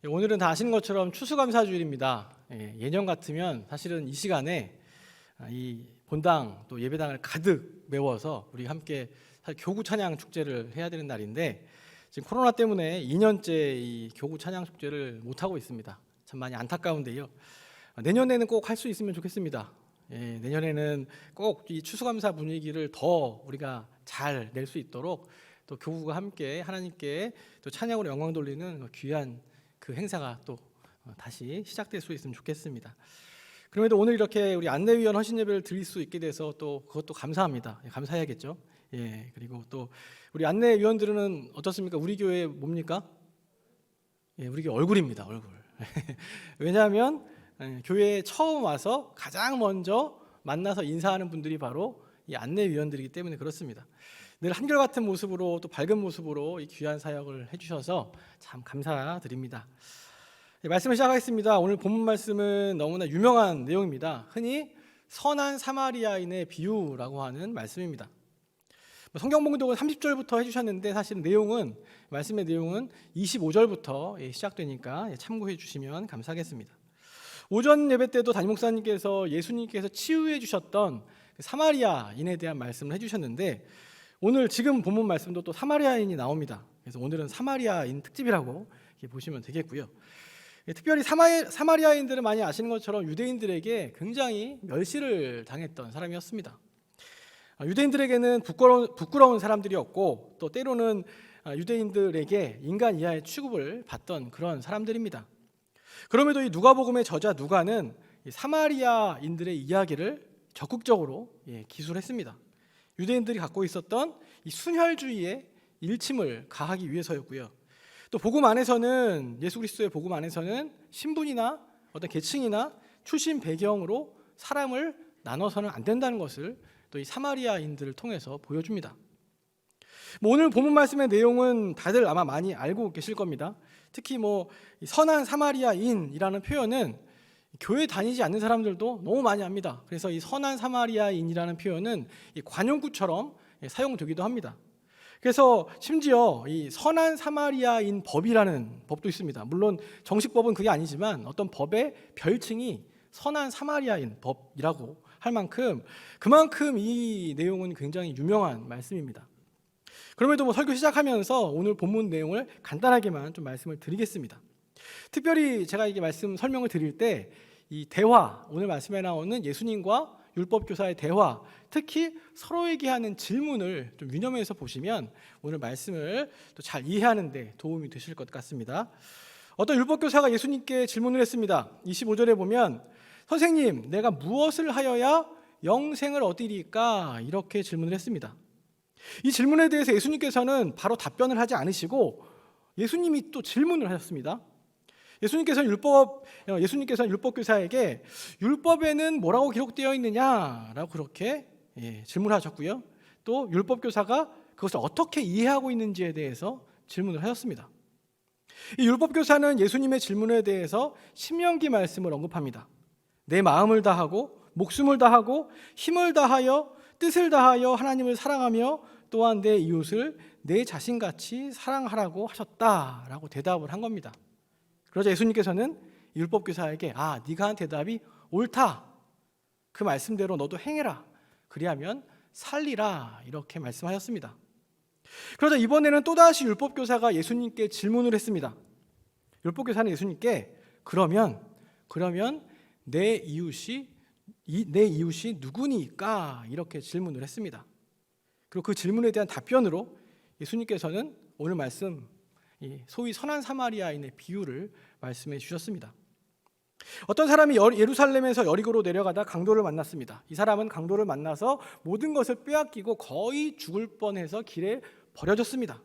오늘은 다 아시는 것처럼 추수감사주일입니다. 예년 같으면 사실은 이 시간에 이 본당 또 예배당을 가득 메워서 우리 함께 교구 찬양 축제를 해야 되는 날인데 지금 코로나 때문에 2년째 이 교구 찬양 축제를 못 하고 있습니다. 참 많이 안타까운데요. 내년에는 꼭 할 수 있으면 좋겠습니다. 내년에는 꼭 이 추수감사 분위기를 더 우리가 잘 낼 수 있도록 또 교구가 함께 하나님께 또 찬양으로 영광 돌리는 귀한 그 행사가 또 다시 시작될 수 있으면 좋겠습니다. 그럼에도 오늘 이렇게 우리 안내위원 헌신 예배를 드릴 수 있게 돼서 또 그것도 감사합니다. 감사해야겠죠. 그리고 또 우리 안내위원들은 어떻습니까? 우리 교회 뭡니까? 우리 교회 얼굴입니다. 얼굴. 왜냐하면 교회에 처음 와서 가장 먼저 만나서 인사하는 분들이 바로 이 안내위원들이기 때문에 그렇습니다. 늘 한결같은 모습으로 또 밝은 모습으로 이 귀한 사역을 해주셔서 참 감사드립니다. 말씀을 시작하겠습니다. 오늘 본문 말씀은 너무나 유명한 내용입니다. 흔히 선한 사마리아인의 비유라고 하는 말씀입니다. 성경 봉독은 30절부터 해주셨는데 사실 말씀의 내용은 25절부터 시작되니까 참고해 주시면 감사하겠습니다. 오전 예배 때도 담임 목사님께서 예수님께서 치유해 주셨던 사마리아인에 대한 말씀을 해주셨는데 오늘 지금 본문 말씀도 또 사마리아인이 나옵니다. 그래서 오늘은 사마리아인 특집이라고 보시면 되겠고요. 특별히 사마리아인들은 많이 아시는 것처럼 유대인들에게 굉장히 멸시를 당했던 사람이었습니다. 유대인들에게는 부끄러운 사람들이었고 또 때로는 유대인들에게 인간 이하의 취급을 받던 그런 사람들입니다. 그럼에도 이 누가복음의 저자 누가는 사마리아인들의 이야기를 적극적으로 기술했습니다. 유대인들이 갖고 있었던 이 순혈주의에 일침을 가하기 위해서였고요. 또 복음 안에서는 예수 그리스도의 복음 안에서는 신분이나 어떤 계층이나 출신 배경으로 사람을 나눠서는 안 된다는 것을 또 이 사마리아인들을 통해서 보여줍니다. 오늘 본문 말씀의 내용은 다들 아마 많이 알고 계실 겁니다. 특히 선한 사마리아인이라는 표현은 교회 다니지 않는 사람들도 너무 많이 압니다. 그래서 이 선한 사마리아인이라는 표현은 이 관용구처럼 사용되기도 합니다. 그래서 심지어 이 선한 사마리아인 법이라는 법도 있습니다. 물론 정식 법은 그게 아니지만 어떤 법의 별칭이 선한 사마리아인 법이라고 할 만큼 그만큼 이 내용은 굉장히 유명한 말씀입니다. 그럼에도 설교 시작하면서 오늘 본문 내용을 간단하게만 좀 말씀을 드리겠습니다. 특별히 제가 이게 말씀 설명을 드릴 때 이 대화, 오늘 말씀에 나오는 예수님과 율법교사의 대화, 특히 서로에게 하는 질문을 좀 유념해서 보시면 오늘 말씀을 또 잘 이해하는 데 도움이 되실 것 같습니다. 어떤 율법교사가 예수님께 질문을 했습니다. 25절에 보면 선생님, 내가 무엇을 하여야 영생을 얻으리까? 이렇게 질문을 했습니다. 이 질문에 대해서 예수님께서는 바로 답변을 하지 않으시고 예수님이 또 질문을 하셨습니다. 예수님께서는 율법교사에게 율법에는 뭐라고 기록되어 있느냐라고 그렇게 질문하셨고요. 또 율법교사가 그것을 어떻게 이해하고 있는지에 대해서 질문을 하셨습니다. 이 율법교사는 예수님의 질문에 대해서 신명기 말씀을 언급합니다. 내 마음을 다하고 목숨을 다하고 힘을 다하여 뜻을 다하여 하나님을 사랑하며 또한 내 이웃을 내 자신같이 사랑하라고 하셨다라고 대답을 한 겁니다. 그러자 예수님께서는 율법교사에게 네가 한 대답이 옳다. 그 말씀대로 너도 행해라. 그리하면 살리라. 이렇게 말씀하셨습니다. 그러자 이번에는 또다시 율법교사가 예수님께 질문을 했습니다. 율법교사는 예수님께 그러면 내 이웃이 누구니까? 이렇게 질문을 했습니다. 그리고 그 질문에 대한 답변으로 예수님께서는 오늘 말씀 소위 선한 사마리아인의 비유를 말씀해 주셨습니다. 어떤 사람이 예루살렘에서 여리고로 내려가다 강도를 만났습니다. 이 사람은 강도를 만나서 모든 것을 빼앗기고 거의 죽을 뻔해서 길에 버려졌습니다.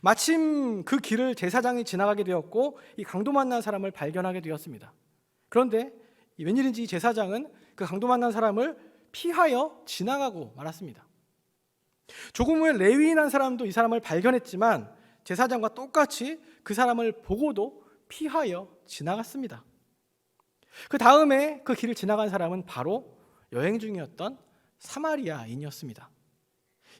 마침 그 길을 제사장이 지나가게 되었고 이 강도 만난 사람을 발견하게 되었습니다. 그런데 웬일인지 제사장은 그 강도 만난 사람을 피하여 지나가고 말았습니다. 조금 후에 레위인 한 사람도 이 사람을 발견했지만 제사장과 똑같이 그 사람을 보고도 피하여 지나갔습니다. 그 다음에 그 길을 지나간 사람은 바로 여행 중이었던 사마리아인이었습니다.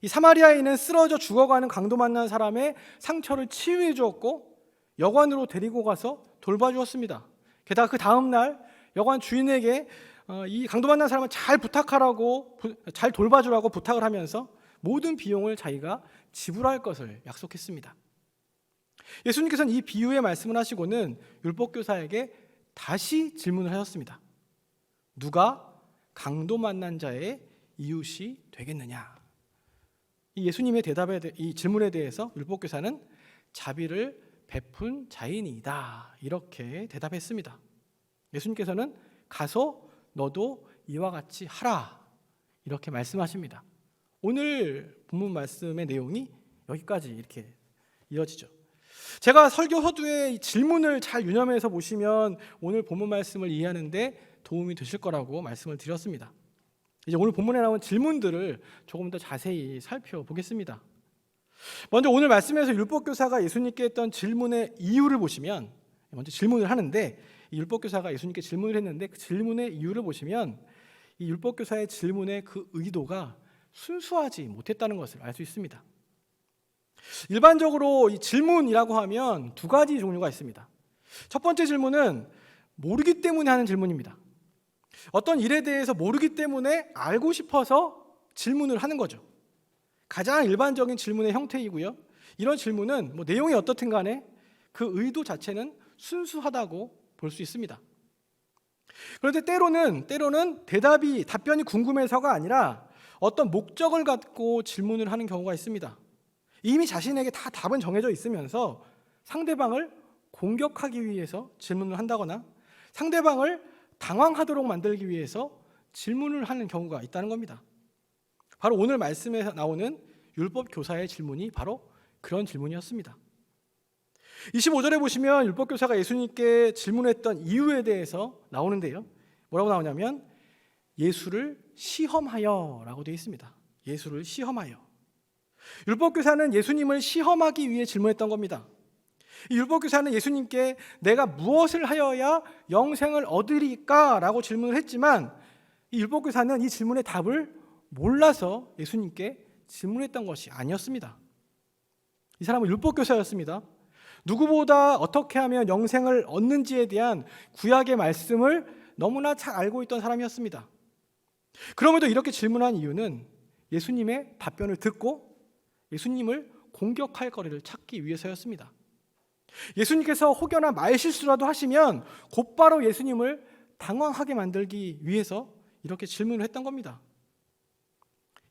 이 사마리아인은 쓰러져 죽어가는 강도 만난 사람의 상처를 치유해 주었고 여관으로 데리고 가서 돌봐주었습니다. 게다가 그 다음 날 여관 주인에게 이 강도 만난 사람을 잘 부탁하라고, 잘 돌봐주라고 부탁을 하면서 모든 비용을 자기가 지불할 것을 약속했습니다. 예수님께서는 이 비유의 말씀을 하시고는 율법교사에게 다시 질문을 하셨습니다. 누가 강도 만난 자의 이웃이 되겠느냐? 이 예수님의 이 질문에 대해서 율법교사는 자비를 베푼 자인이다, 이렇게 대답했습니다. 예수님께서는 가서 너도 이와 같이 하라, 이렇게 말씀하십니다. 오늘 본문 말씀의 내용이 여기까지 이렇게 이어지죠. 제가 설교 서두에 질문을 잘 유념해서 보시면 오늘 본문 말씀을 이해하는데 도움이 되실 거라고 말씀을 드렸습니다. 이제 오늘 본문에 나온 질문들을 조금 더 자세히 살펴보겠습니다. 먼저 오늘 말씀에서 율법교사가 예수님께 했던 질문의 이유를 보시면, 먼저 질문을 하는데 이 율법교사가 예수님께 질문을 했는데 그 질문의 이유를 보시면 이 율법교사의 질문의 그 의도가 순수하지 못했다는 것을 알 수 있습니다. 일반적으로 이 질문이라고 하면 두 가지 종류가 있습니다. 첫 번째 질문은 모르기 때문에 하는 질문입니다. 어떤 일에 대해서 모르기 때문에 알고 싶어서 질문을 하는 거죠. 가장 일반적인 질문의 형태이고요. 이런 질문은 내용이 어떻든 간에 그 의도 자체는 순수하다고 볼 수 있습니다. 그런데 때로는 답변이 궁금해서가 아니라 어떤 목적을 갖고 질문을 하는 경우가 있습니다. 이미 자신에게 다 답은 정해져 있으면서 상대방을 공격하기 위해서 질문을 한다거나 상대방을 당황하도록 만들기 위해서 질문을 하는 경우가 있다는 겁니다. 바로 오늘 말씀에 나오는 율법 교사의 질문이 바로 그런 질문이었습니다. 25절에 보시면 율법 교사가 예수님께 질문했던 이유에 대해서 나오는데요. 뭐라고 나오냐면 예수를 시험하여 라고 되어 있습니다. 예수를 시험하여. 율법 교사는 예수님을 시험하기 위해 질문했던 겁니다. 이 율법 교사는 예수님께 내가 무엇을 하여야 영생을 얻으리까? 라고 질문을 했지만 이 율법 교사는 이 질문의 답을 몰라서 예수님께 질문했던 것이 아니었습니다. 이 사람은 율법 교사였습니다. 누구보다 어떻게 하면 영생을 얻는지에 대한 구약의 말씀을 너무나 잘 알고 있던 사람이었습니다. 그럼에도 이렇게 질문한 이유는 예수님의 답변을 듣고 예수님을 공격할 거리를 찾기 위해서였습니다. 예수님께서 혹여나 말실수라도 하시면 곧바로 예수님을 당황하게 만들기 위해서 이렇게 질문을 했던 겁니다.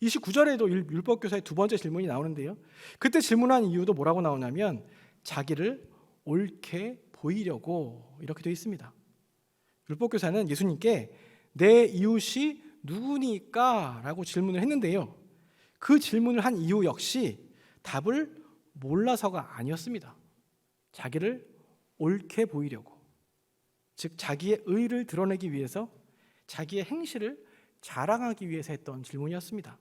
29절에도 율법교사의 두 번째 질문이 나오는데요. 그때 질문한 이유도 뭐라고 나오냐면 자기를 옳게 보이려고 이렇게 되어 있습니다. 율법교사는 예수님께 내 이웃이 누구니까? 라고 질문을 했는데요. 그 질문을 한 이유 역시 답을 몰라서가 아니었습니다. 자기를 옳게 보이려고, 즉 자기의 의를 드러내기 위해서 자기의 행실을 자랑하기 위해서 했던 질문이었습니다.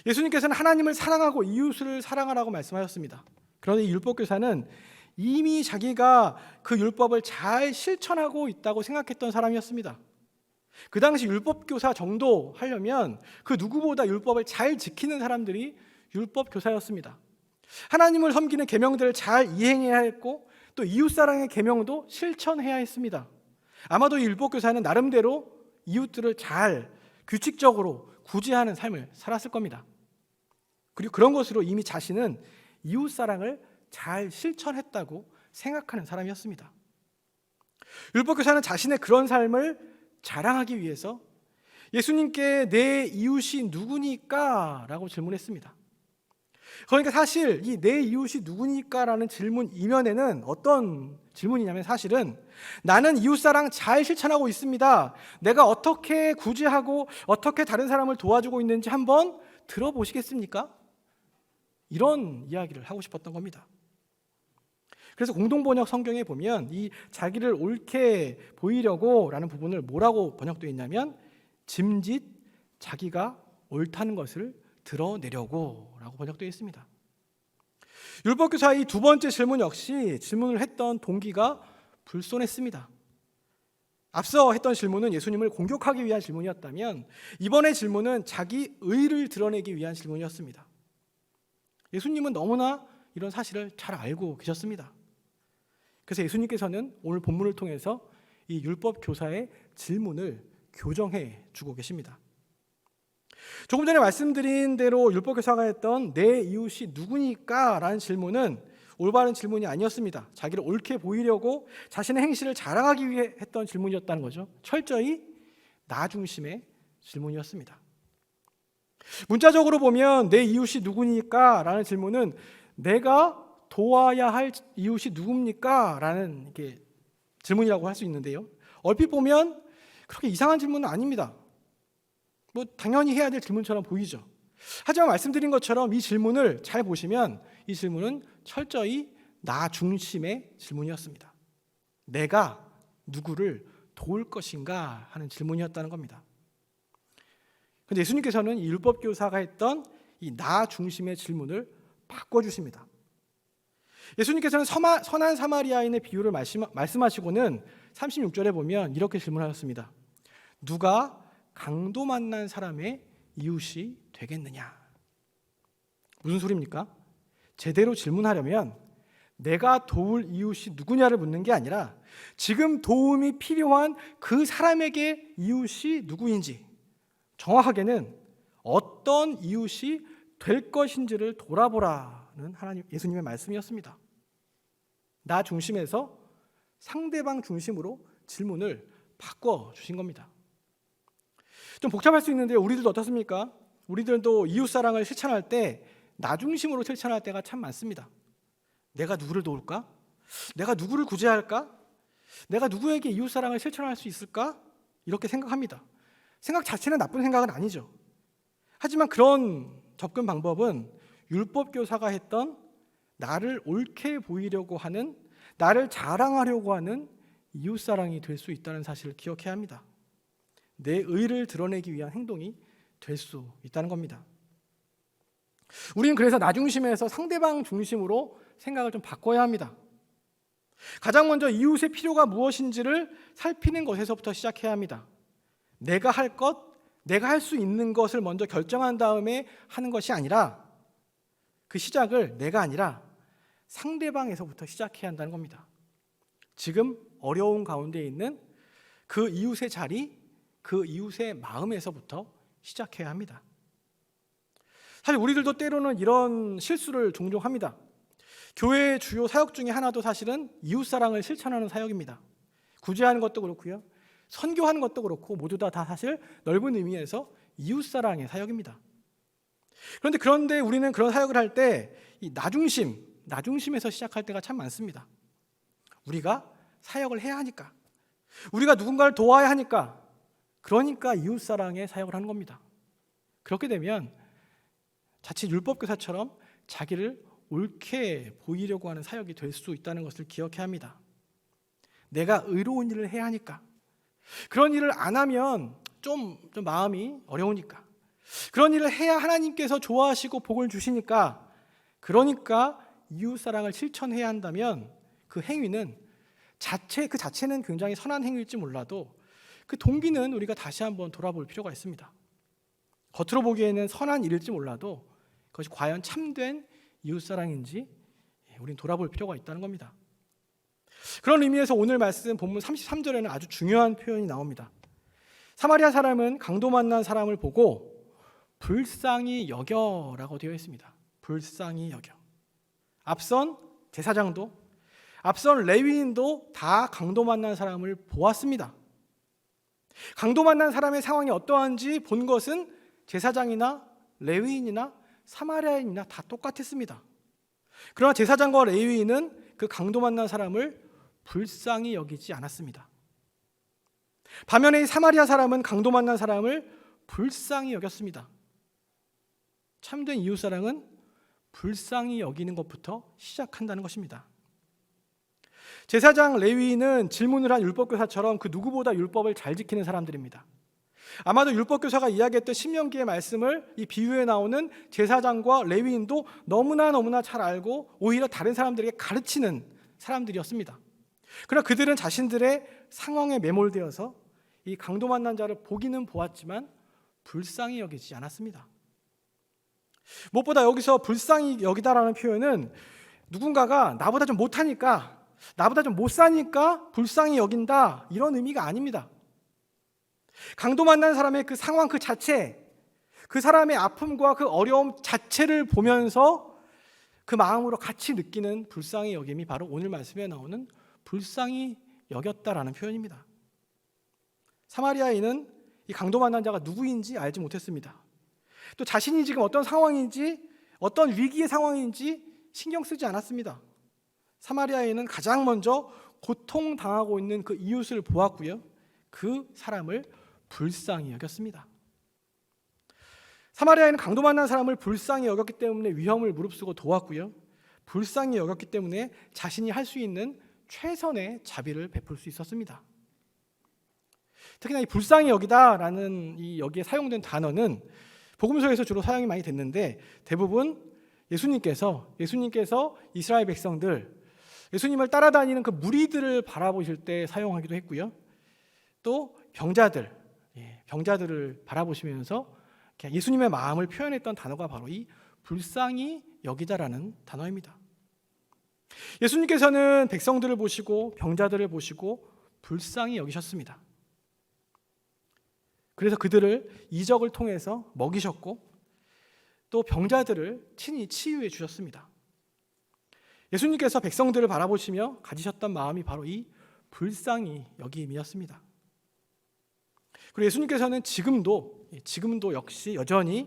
예수님께서는 하나님을 사랑하고 이웃을 사랑하라고 말씀하셨습니다. 그런데 이 율법교사는 이미 자기가 그 율법을 잘 실천하고 있다고 생각했던 사람이었습니다. 그 당시 율법교사 정도 하려면 그 누구보다 율법을 잘 지키는 사람들이 율법교사였습니다. 하나님을 섬기는 계명들을 잘 이행해야 했고 또 이웃사랑의 계명도 실천해야 했습니다. 아마도 이 율법교사는 나름대로 이웃들을 잘 규칙적으로 구제하는 삶을 살았을 겁니다. 그리고 그런 것으로 이미 자신은 이웃사랑을 잘 실천했다고 생각하는 사람이었습니다. 율법교사는 자신의 그런 삶을 자랑하기 위해서 예수님께 내 이웃이 누구니까? 라고 질문했습니다. 그러니까 사실 이 내 이웃이 누구니까? 라는 질문 이면에는 어떤 질문이냐면 사실은 나는 이웃사랑 잘 실천하고 있습니다. 내가 어떻게 구제하고 어떻게 다른 사람을 도와주고 있는지 한번 들어보시겠습니까? 이런 이야기를 하고 싶었던 겁니다. 그래서 공동번역 성경에 보면 이 자기를 옳게 보이려고 라는 부분을 뭐라고 번역되어 있냐면 짐짓 자기가 옳다는 것을 드러내려고 라고 번역되어 있습니다. 율법교사의 두 번째 질문 역시 질문을 했던 동기가 불손했습니다. 앞서 했던 질문은 예수님을 공격하기 위한 질문이었다면 이번의 질문은 자기 의를 드러내기 위한 질문이었습니다. 예수님은 너무나 이런 사실을 잘 알고 계셨습니다. 그래서 예수님께서는 오늘 본문을 통해서 이 율법 교사의 질문을 교정해 주고 계십니다. 조금 전에 말씀드린 대로 율법 교사가 했던 내 이웃이 누구니까? 라는 질문은 올바른 질문이 아니었습니다. 자기를 옳게 보이려고 자신의 행실을 자랑하기 위해 했던 질문이었다는 거죠. 철저히 나 중심의 질문이었습니다. 문자적으로 보면 내 이웃이 누구니까? 라는 질문은 내가 도와야 할 이웃이 누굽니까? 라는 이렇게 질문이라고 할 수 있는데요. 얼핏 보면 그렇게 이상한 질문은 아닙니다. 뭐 당연히 해야 될 질문처럼 보이죠. 하지만 말씀드린 것처럼 이 질문을 잘 보시면 이 질문은 철저히 나 중심의 질문이었습니다. 내가 누구를 도울 것인가 하는 질문이었다는 겁니다. 그런데 예수님께서는 이 율법교사가 했던 이 나 중심의 질문을 바꿔주십니다. 예수님께서는 선한 사마리아인의 비유를 말씀하시고는 36절에 보면 이렇게 질문하셨습니다. 누가 강도 만난 사람의 이웃이 되겠느냐? 무슨 소리입니까? 제대로 질문하려면 내가 도울 이웃이 누구냐를 묻는 게 아니라 지금 도움이 필요한 그 사람에게 이웃이 누구인지, 정확하게는 어떤 이웃이 될 것인지를 돌아보라는 예수님의 말씀이었습니다. 나 중심에서 상대방 중심으로 질문을 바꿔주신 겁니다. 좀 복잡할 수 있는데요. 우리들도 어떻습니까? 우리들도 이웃사랑을 실천할 때 나 중심으로 실천할 때가 참 많습니다. 내가 누구를 도울까? 내가 누구를 구제할까? 내가 누구에게 이웃사랑을 실천할 수 있을까? 이렇게 생각합니다. 생각 자체는 나쁜 생각은 아니죠. 하지만 그런 접근 방법은 율법교사가 했던 나를 옳게 보이려고 하는, 나를 자랑하려고 하는 이웃사랑이 될 수 있다는 사실을 기억해야 합니다. 내 의를 드러내기 위한 행동이 될 수 있다는 겁니다. 우리는 그래서 나 중심에서 상대방 중심으로 생각을 좀 바꿔야 합니다. 가장 먼저 이웃의 필요가 무엇인지를 살피는 것에서부터 시작해야 합니다. 내가 할 것, 내가 할 수 있는 것을 먼저 결정한 다음에 하는 것이 아니라 그 시작을 내가 아니라 상대방에서부터 시작해야 한다는 겁니다. 지금 어려운 가운데 있는 그 이웃의 자리, 그 이웃의 마음에서부터 시작해야 합니다. 사실 우리들도 때로는 이런 실수를 종종 합니다. 교회의 주요 사역 중에 하나도 사실은 이웃사랑을 실천하는 사역입니다. 구제하는 것도 그렇고요, 선교하는 것도 그렇고 모두 다 사실 넓은 의미에서 이웃사랑의 사역입니다. 그런데 우리는 그런 사역을 할 때 이 나 중심에서 시작할 때가 참 많습니다. 우리가 사역을 해야 하니까, 우리가 누군가를 도와야 하니까, 그러니까 이웃사랑의 사역을 하는 겁니다. 그렇게 되면 자칫 율법교사처럼 자기를 옳게 보이려고 하는 사역이 될 수 있다는 것을 기억해야 합니다. 내가 의로운 일을 해야 하니까, 그런 일을 안 하면 좀 마음이 어려우니까, 그런 일을 해야 하나님께서 좋아하시고 복을 주시니까, 그러니까 이웃사랑을 실천해야 한다면 그 행위는 그 자체는 굉장히 선한 행위일지 몰라도 그 동기는 우리가 다시 한번 돌아볼 필요가 있습니다. 겉으로 보기에는 선한 일일지 몰라도 그것이 과연 참된 이웃사랑인지 우리는 돌아볼 필요가 있다는 겁니다. 그런 의미에서 오늘 말씀 본문 33절에는 아주 중요한 표현이 나옵니다. 사마리아 사람은 강도 만난 사람을 보고 불쌍히 여겨라고 되어 있습니다. 불쌍히 여겨. 앞선 제사장도, 앞선 레위인도 다 강도 만난 사람을 보았습니다. 강도 만난 사람의 상황이 어떠한지 본 것은 제사장이나 레위인이나 사마리아인이나 다 똑같았습니다. 그러나 제사장과 레위인은 그 강도 만난 사람을 불쌍히 여기지 않았습니다. 반면에 이 사마리아 사람은 강도 만난 사람을 불쌍히 여겼습니다. 참된 이웃사랑은 불쌍히 여기는 것부터 시작한다는 것입니다. 제사장 레위인은 질문을 한 율법교사처럼 그 누구보다 율법을 잘 지키는 사람들입니다. 아마도 율법교사가 이야기했던 신명기의 말씀을 이 비유에 나오는 제사장과 레위인도 너무나 잘 알고 오히려 다른 사람들에게 가르치는 사람들이었습니다. 그러나 그들은 자신들의 상황에 매몰되어서 이 강도 만난 자를 보기는 보았지만 불쌍히 여기지 않았습니다. 무엇보다 여기서 불쌍히 여기다라는 표현은 누군가가 나보다 좀 못하니까 나보다 좀 못 사니까 불쌍히 여긴다, 이런 의미가 아닙니다. 강도 만난 사람의 그 상황 그 자체, 그 사람의 아픔과 그 어려움 자체를 보면서 그 마음으로 같이 느끼는 불쌍히 여김이 바로 오늘 말씀에 나오는 불쌍히 여겼다라는 표현입니다. 사마리아인은 이 강도 만난 자가 누구인지 알지 못했습니다. 또 자신이 지금 어떤 상황인지, 어떤 위기의 상황인지 신경 쓰지 않았습니다. 사마리아인은 가장 먼저 고통당하고 있는 그 이웃을 보았고요, 그 사람을 불쌍히 여겼습니다. 사마리아인은 강도 만난 사람을 불쌍히 여겼기 때문에 위험을 무릅쓰고 도왔고요, 불쌍히 여겼기 때문에 자신이 할 수 있는 최선의 자비를 베풀 수 있었습니다. 특히나 이 불쌍히 여기다라는 이 여기에 사용된 단어는 복음서에서 주로 사용이 많이 됐는데, 대부분 예수님께서 이스라엘 백성들, 예수님을 따라다니는 그 무리들을 바라보실 때 사용하기도 했고요, 또 병자들을 바라보시면서 예수님의 마음을 표현했던 단어가 바로 이 불쌍히 여기다라는 단어입니다. 예수님께서는 백성들을 보시고 병자들을 보시고 불쌍히 여기셨습니다. 그래서 그들을 이적을 통해서 먹이셨고 또 병자들을 친히 치유해 주셨습니다. 예수님께서 백성들을 바라보시며 가지셨던 마음이 바로 이 불쌍히 여김이었습니다. 그리고 예수님께서는 지금도 역시 여전히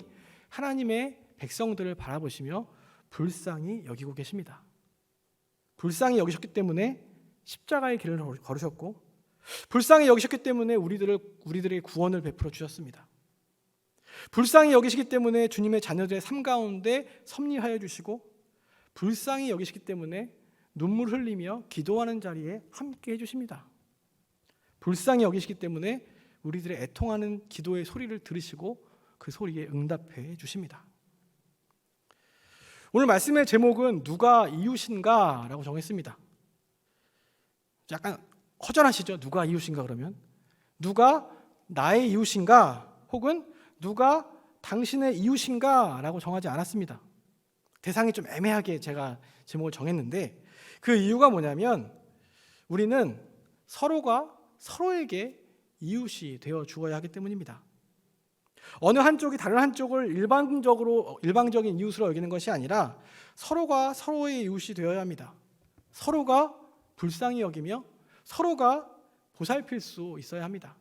하나님의 백성들을 바라보시며 불쌍히 여기고 계십니다. 불쌍히 여기셨기 때문에 십자가의 길을 걸으셨고, 불쌍히 여기셨기 때문에 우리들의 구원을 베풀어 주셨습니다. 불쌍히 여기시기 때문에 주님의 자녀들의 삶 가운데 섭리하여 주시고, 불쌍히 여기시기 때문에 눈물 흘리며 기도하는 자리에 함께 해주십니다. 불쌍히 여기시기 때문에 우리들의 애통하는 기도의 소리를 들으시고 그 소리에 응답해 주십니다. 오늘 말씀의 제목은 누가 이웃인가 라고 정했습니다. 약간 허전하시죠? 누가 이웃인가 그러면? 누가 나의 이웃인가 혹은 누가 당신의 이웃인가 라고 정하지 않았습니다. 대상이 좀 애매하게 제가 제목을 정했는데, 그 이유가 뭐냐면 우리는 서로가 서로에게 이웃이 되어 주어야 하기 때문입니다. 어느 한쪽이 다른 한쪽을 일방적인 이웃으로 여기는 것이 아니라 서로가 서로의 이웃이 되어야 합니다. 서로가 불쌍히 여기며 서로가 보살필 수 있어야 합니다.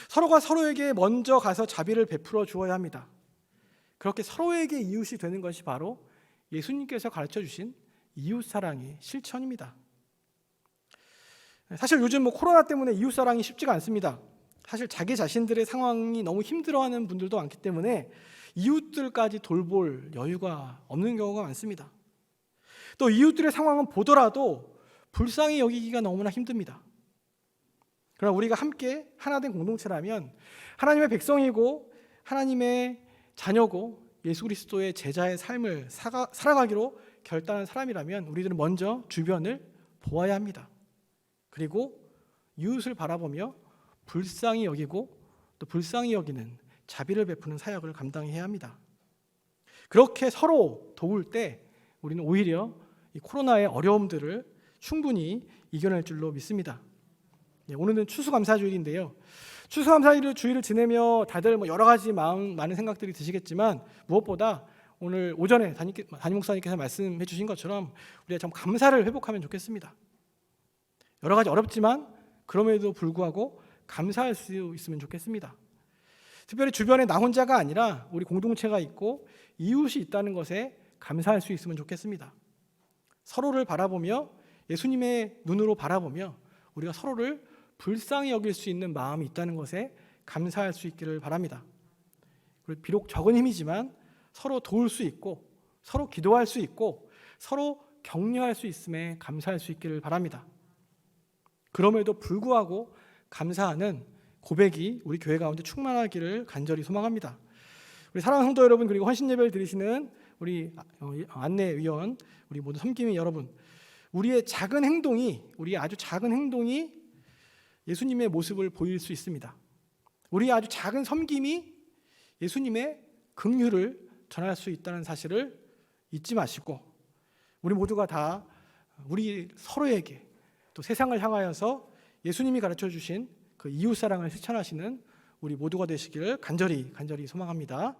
서로가 서로에게 먼저 가서 자비를 베풀어 주어야 합니다. 그렇게 서로에게 이웃이 되는 것이 바로 예수님께서 가르쳐 주신 이웃 사랑의 실천입니다. 사실 요즘 코로나 때문에 이웃 사랑이 쉽지가 않습니다. 사실 자기 자신들의 상황이 너무 힘들어하는 분들도 많기 때문에 이웃들까지 돌볼 여유가 없는 경우가 많습니다. 또 이웃들의 상황은 보더라도 불쌍히 여기기가 너무나 힘듭니다. 그러나 우리가 함께 하나된 공동체라면, 하나님의 백성이고 하나님의 자녀고 예수 그리스도의 제자의 삶을 살아가기로 결단한 사람이라면 우리들은 먼저 주변을 보아야 합니다. 그리고 이웃을 바라보며 불쌍히 여기고 또 불쌍히 여기는 자비를 베푸는 사역을 감당해야 합니다. 그렇게 서로 도울 때 우리는 오히려 이 코로나의 어려움들을 충분히 이겨낼 줄로 믿습니다. 오늘은 추수감사주일인데요. 추수감사주일을 지내며 다들 여러 가지 많은 생각들이 드시겠지만, 무엇보다 오늘 오전에 담임 목사님께서 말씀해 주신 것처럼 우리가 좀 감사를 회복하면 좋겠습니다. 여러 가지 어렵지만 그럼에도 불구하고 감사할 수 있으면 좋겠습니다. 특별히 주변에 나 혼자가 아니라 우리 공동체가 있고 이웃이 있다는 것에 감사할 수 있으면 좋겠습니다. 서로를 바라보며 예수님의 눈으로 바라보며 우리가 서로를 불쌍히 여길 수 있는 마음이 있다는 것에 감사할 수 있기를 바랍니다. 그리고 비록 적은 힘이지만 서로 도울 수 있고 서로 기도할 수 있고 서로 격려할 수 있음에 감사할 수 있기를 바랍니다. 그럼에도 불구하고 감사하는 고백이 우리 교회 가운데 충만하기를 간절히 소망합니다. 우리 사랑하는 성도 여러분, 그리고 헌신 예배를 드리시는 우리 안내위원, 우리 모든 섬김이 여러분, 우리의 아주 작은 행동이 예수님의 모습을 보일 수 있습니다. 우리의 아주 작은 섬김이 예수님의 긍휼을 전할 수 있다는 사실을 잊지 마시고, 우리 모두가 다 우리 서로에게 또 세상을 향하여서 예수님이 가르쳐 주신 그 이웃 사랑을 실천하시는 우리 모두가 되시기를 간절히 소망합니다.